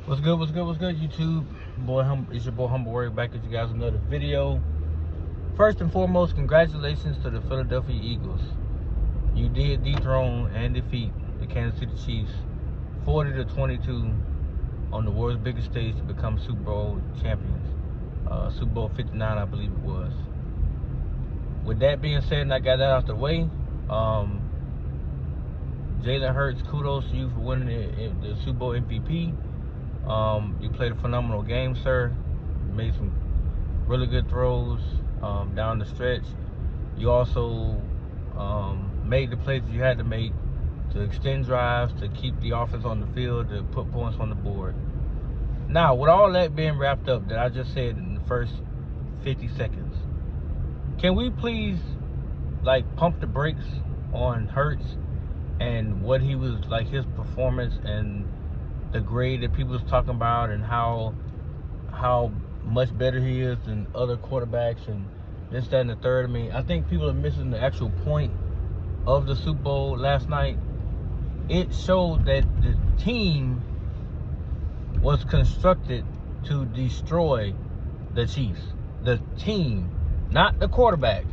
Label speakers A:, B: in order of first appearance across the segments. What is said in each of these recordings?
A: What's good, YouTube? It's your boy Humble Warrior back at you guys with another video. First and foremost, congratulations to the Philadelphia Eagles. You did dethrone and defeat the Kansas City Chiefs 40-22 on the world's biggest stage to become Super Bowl champions. Super Bowl 59, I believe it was. With that being said, and I got that out the way, Jalen Hurts, kudos to you for winning the Super Bowl MVP. You played a phenomenal game, sir. You made some really good throws down the stretch. You also made the plays that you had to make to extend drives, to keep the offense on the field, to put points on the board. Now, with all that being wrapped up that I just said in the first 50 seconds, can we please, pump the brakes on Hurts and what he was, his performance and the grade that people was talking about, and how much better he is than other quarterbacks and this, that, and the third. I mean, I think people are missing the actual point of the Super Bowl last night. It showed that the team was constructed to destroy the Chiefs. The team, not the quarterback.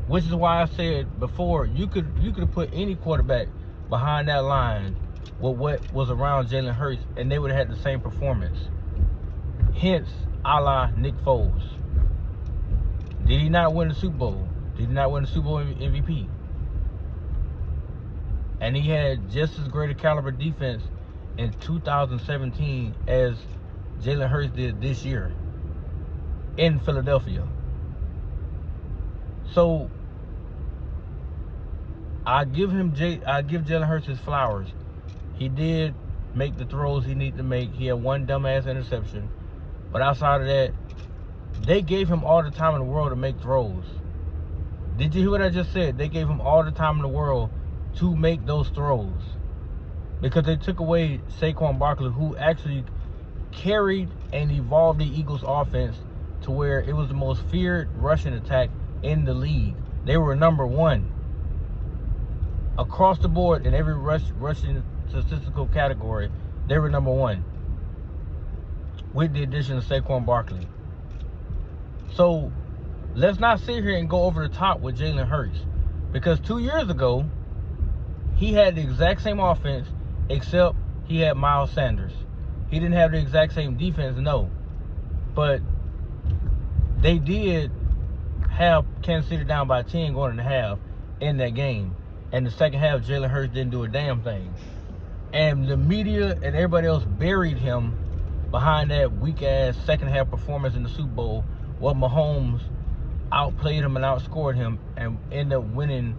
A: Which is why I said before, you could have put any quarterback behind that line with what was around Jalen Hurts, and they would have had the same performance. Hence, a la Nick Foles. Did he not win the Super Bowl? Did he not win the Super Bowl MVP? And he had just as great a caliber defense in 2017 as Jalen Hurts did this year in Philadelphia. So I give Jalen Hurts his flowers. He did make the throws he needed to make. He had one dumbass interception. But outside of that, they gave him all the time in the world to make throws. Did you hear what I just said? They gave him all the time in the world to make those throws. Because they took away Saquon Barkley, who actually carried and evolved the Eagles offense to where it was the most feared rushing attack in the league. They were number one across the board in every rushing statistical category. They were number one with the addition of Saquon Barkley. So let's not sit here and go over the top with Jalen Hurts, because 2 years ago he had the exact same offense, except he had Miles Sanders. He didn't have the exact same defense, no, but they did have Kansas City down by 10 going in the half in that game. And the second half, Jalen Hurts didn't do a damn thing. And the media and everybody else buried him behind that weak-ass second-half performance in the Super Bowl, where Mahomes outplayed him and outscored him and ended up winning.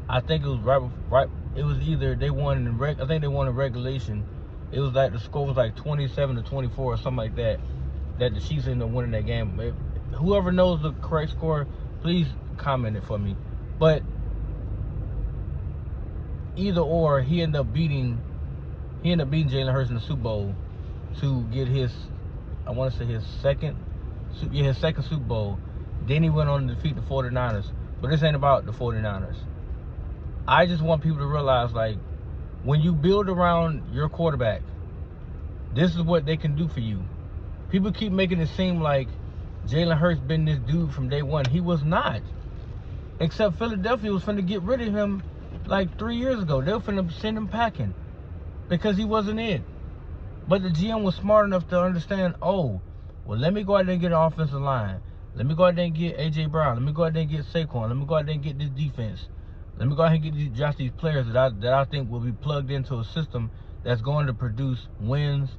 A: I think it was right. It was either they won in I think they won in regulation. It was the score was 27-24 or something like that. That the Chiefs ended up winning that game. Whoever knows the correct score, please comment it for me. But either or, he ended up beating Jalen Hurts in the Super Bowl to get his, I want to say his second Super Bowl. Then he went on to defeat the 49ers. But this ain't about the 49ers. I just want people to realize, when you build around your quarterback, this is what they can do for you. People keep making it seem like Jalen Hurts been this dude from day one. He was not. Except Philadelphia was finna get rid of him 3 years ago. They were finna send him packing because he wasn't it. But the GM was smart enough to understand, oh, well, let me go out there and get an offensive line. Let me go out there and get A.J. Brown. Let me go out there and get Saquon. Let me go out there and get this defense. Let me go out and get draft these players that I think will be plugged into a system that's going to produce wins,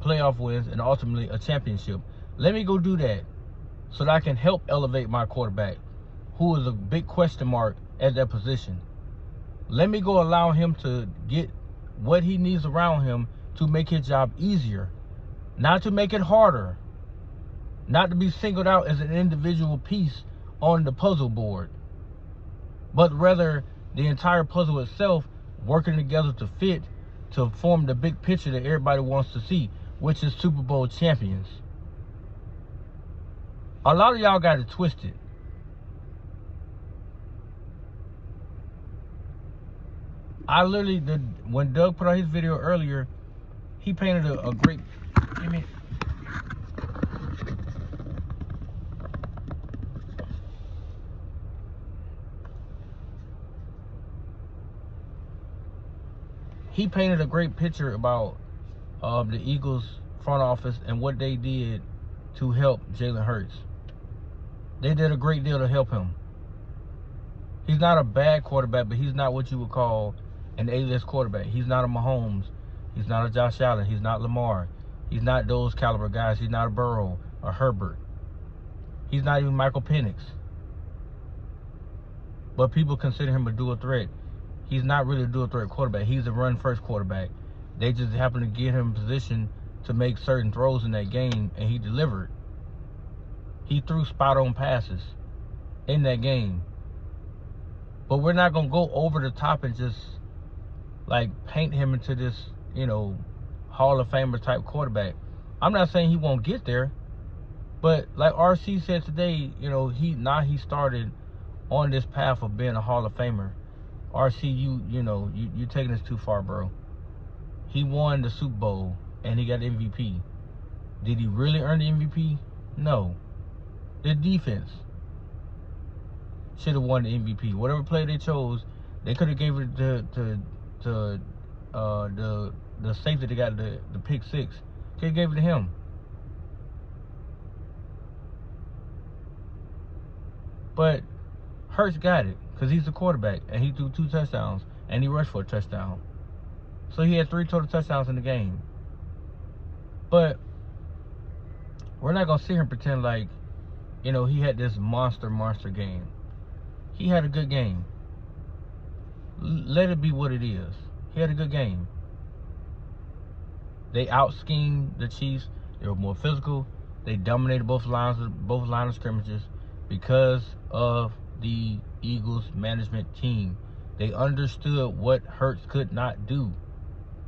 A: playoff wins, and ultimately a championship. Let me go do that so that I can help elevate my quarterback, who is a big question mark at that position. Let me go allow him to get what he needs around him to make his job easier, not to make it harder, not to be singled out as an individual piece on the puzzle board, but rather the entire puzzle itself working together to fit, to form the big picture that everybody wants to see, which is Super Bowl champions. A lot of y'all got it twisted. I literally, when Doug put out his video earlier, He painted a great. I mean, he painted a great picture about the Eagles front office and what they did to help Jalen Hurts. They did a great deal to help him. He's not a bad quarterback, but he's not what you would call an A-list quarterback. He's not a Mahomes. He's not a Josh Allen. He's not Lamar. He's not those caliber guys. He's not a Burrow or Herbert. He's not even Michael Penix. But people consider him a dual threat. He's not really a dual threat quarterback. He's a run-first quarterback. They just happen to get him in position to make certain throws in that game, and he delivered. He threw spot-on passes in that game. But we're not going to go over the top and just, like, paint him into this, you know, Hall of Famer type quarterback. I'm not saying he won't get there. But like RC said today, you know, he started on this path of being a Hall of Famer. RC, you taking this too far, bro. He won the Super Bowl and he got the MVP. Did he really earn the MVP? No. The defense should have won the MVP. Whatever play they chose, they could have gave it to the safety that got the pick six. Could have gave it to him. But Hurts got it because he's the quarterback and he threw 2 touchdowns and he rushed for a touchdown. So he had 3 total touchdowns in the game. But we're not going to sit here and pretend like, you know, he had this monster game. He had a good game. Let it be what it is. He had a good game. They out-schemed the Chiefs. They were more physical. They dominated both lines of scrimmages because of the Eagles management team. They understood what Hurts could not do.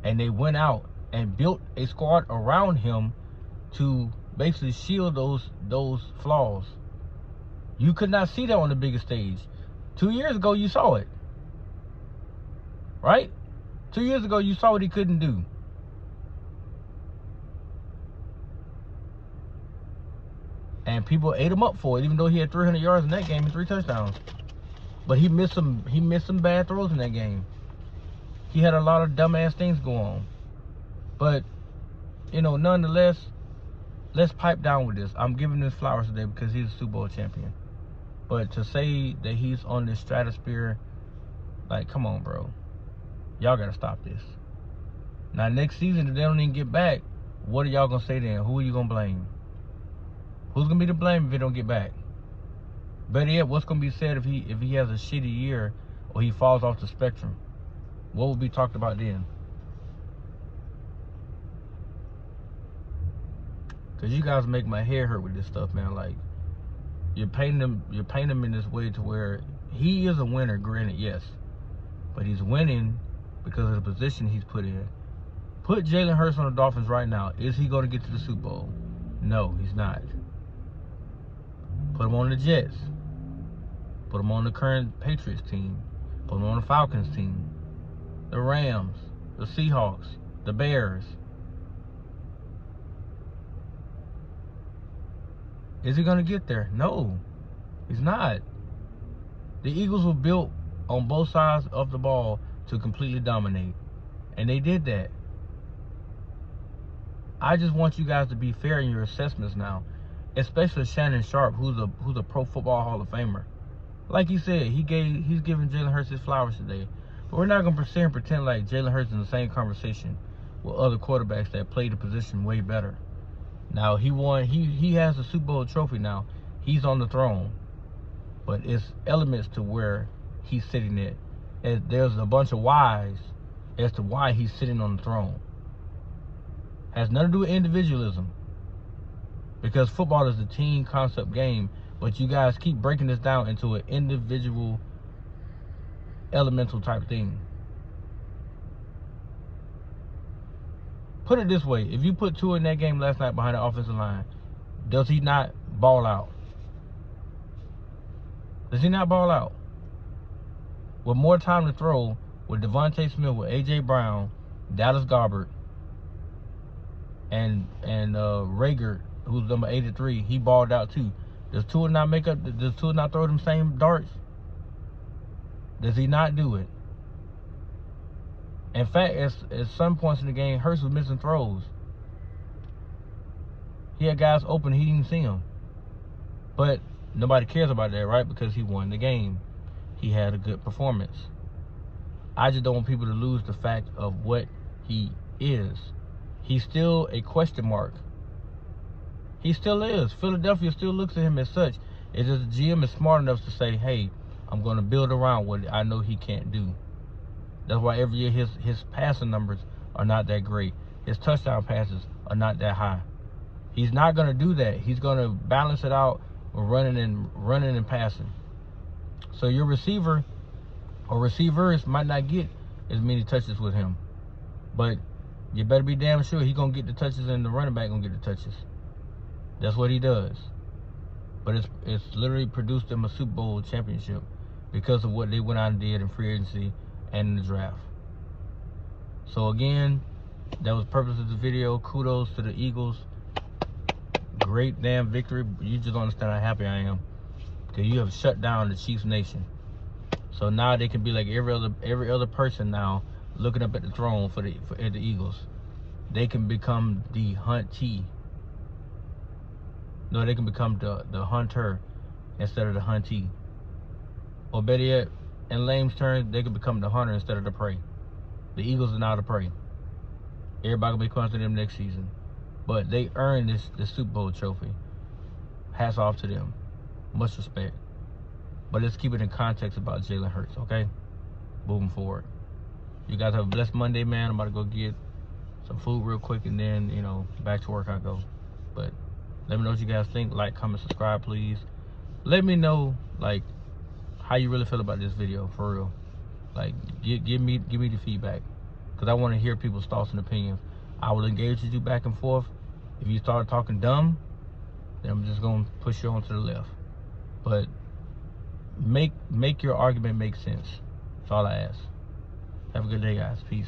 A: And they went out and built a squad around him to basically shield those flaws. You could not see that on the biggest stage. 2 years ago, you saw it. Right? 2 years ago, you saw what he couldn't do. And people ate him up for it, even though he had 300 yards in that game and 3 touchdowns. But he missed some bad throws in that game. He had a lot of dumbass things go on. But, you know, nonetheless, let's pipe down with this. I'm giving him flowers today because he's a Super Bowl champion. But to say that he's on this stratosphere, like, come on, bro. Y'all got to stop this. Now, next season, if they don't even get back, what are y'all going to say then? Who are you going to blame? Who's going to be to blame if they don't get back? Better yet, what's going to be said if he has a shitty year or he falls off the spectrum? What will be talked about then? Because you guys make my hair hurt with this stuff, man. Like, you're painting him in this way to where he is a winner, granted, yes. But he's winning because of the position he's put in. Put Jalen Hurts on the Dolphins right now. Is he going to get to the Super Bowl? No, he's not. Put him on the Jets. Put him on the current Patriots team. Put him on the Falcons team. The Rams. The Seahawks. The Bears. Is he going to get there? No, he's not. The Eagles were built on both sides of the ball to completely dominate. And they did that. I just want you guys to be fair in your assessments now. Especially Shannon Sharpe, who's a Pro Football Hall of Famer. Like he said, he's giving Jalen Hurts his flowers today. But we're not going to sit here and pretend like Jalen Hurts is in the same conversation with other quarterbacks that play the position way better. Now, he won. He has a Super Bowl trophy now. He's on the throne. But it's elements to where he's sitting at. And there's a bunch of whys as to why he's sitting on the throne. Has nothing to do with individualism. Because football is a team concept game. But you guys keep breaking this down into an individual, elemental type thing. Put it this way. If you put Tua in that game last night behind the offensive line, does he not ball out? Does he not ball out? With more time to throw, with Devontae Smith, with A.J. Brown, Dallas Goedert, Rager, who's number 83, he balled out too. Does Tua not does Tua not throw them same darts? Does he not do it? In fact, at some points in the game, Hurts was missing throws. He had guys open, he didn't see them. But nobody cares about that, right? Because he won the game. He had a good performance. I just don't want people to lose the fact of what he is. He's still a question mark. He still is. Philadelphia still looks at him as such. It's just the GM is smart enough to say, hey, I'm going to build around what I know he can't do. That's why every year his passing numbers are not that great. His touchdown passes are not that high. He's not going to do that. He's going to balance it out with running and passing. So your receiver or receivers might not get as many touches with him. But you better be damn sure he's going to get the touches and the running back going to get the touches. That's what he does. But it's literally produced them a Super Bowl championship because of what they went out and did in free agency and in the draft. So again, that was the purpose of the video. Kudos to the Eagles. Great damn victory. You just don't understand how happy I am. Because you have shut down the Chiefs Nation. So now they can be like every other person now looking up at the throne for the Eagles. They can become the huntee. No, they can become the hunter instead of the huntee. Or better yet, in Lame's turn, they can become the hunter instead of the prey. The Eagles are now the prey. Everybody will be coming to them next season. But they earned this Super Bowl trophy. Hats off to them. Much respect. But let's keep it in context about Jalen Hurts, okay? Moving forward. You guys have a blessed Monday, man. I'm about to go get some food real quick and then, back to work I go. But let me know what you guys think. Like, comment, subscribe, please. Let me know, how you really feel about this video, for real. Give me the feedback. Because I want to hear people's thoughts and opinions. I will engage with you back and forth. If you start talking dumb, then I'm just going to push you on to the left. But make your argument make sense. That's all I ask. Have a good day, guys. Peace.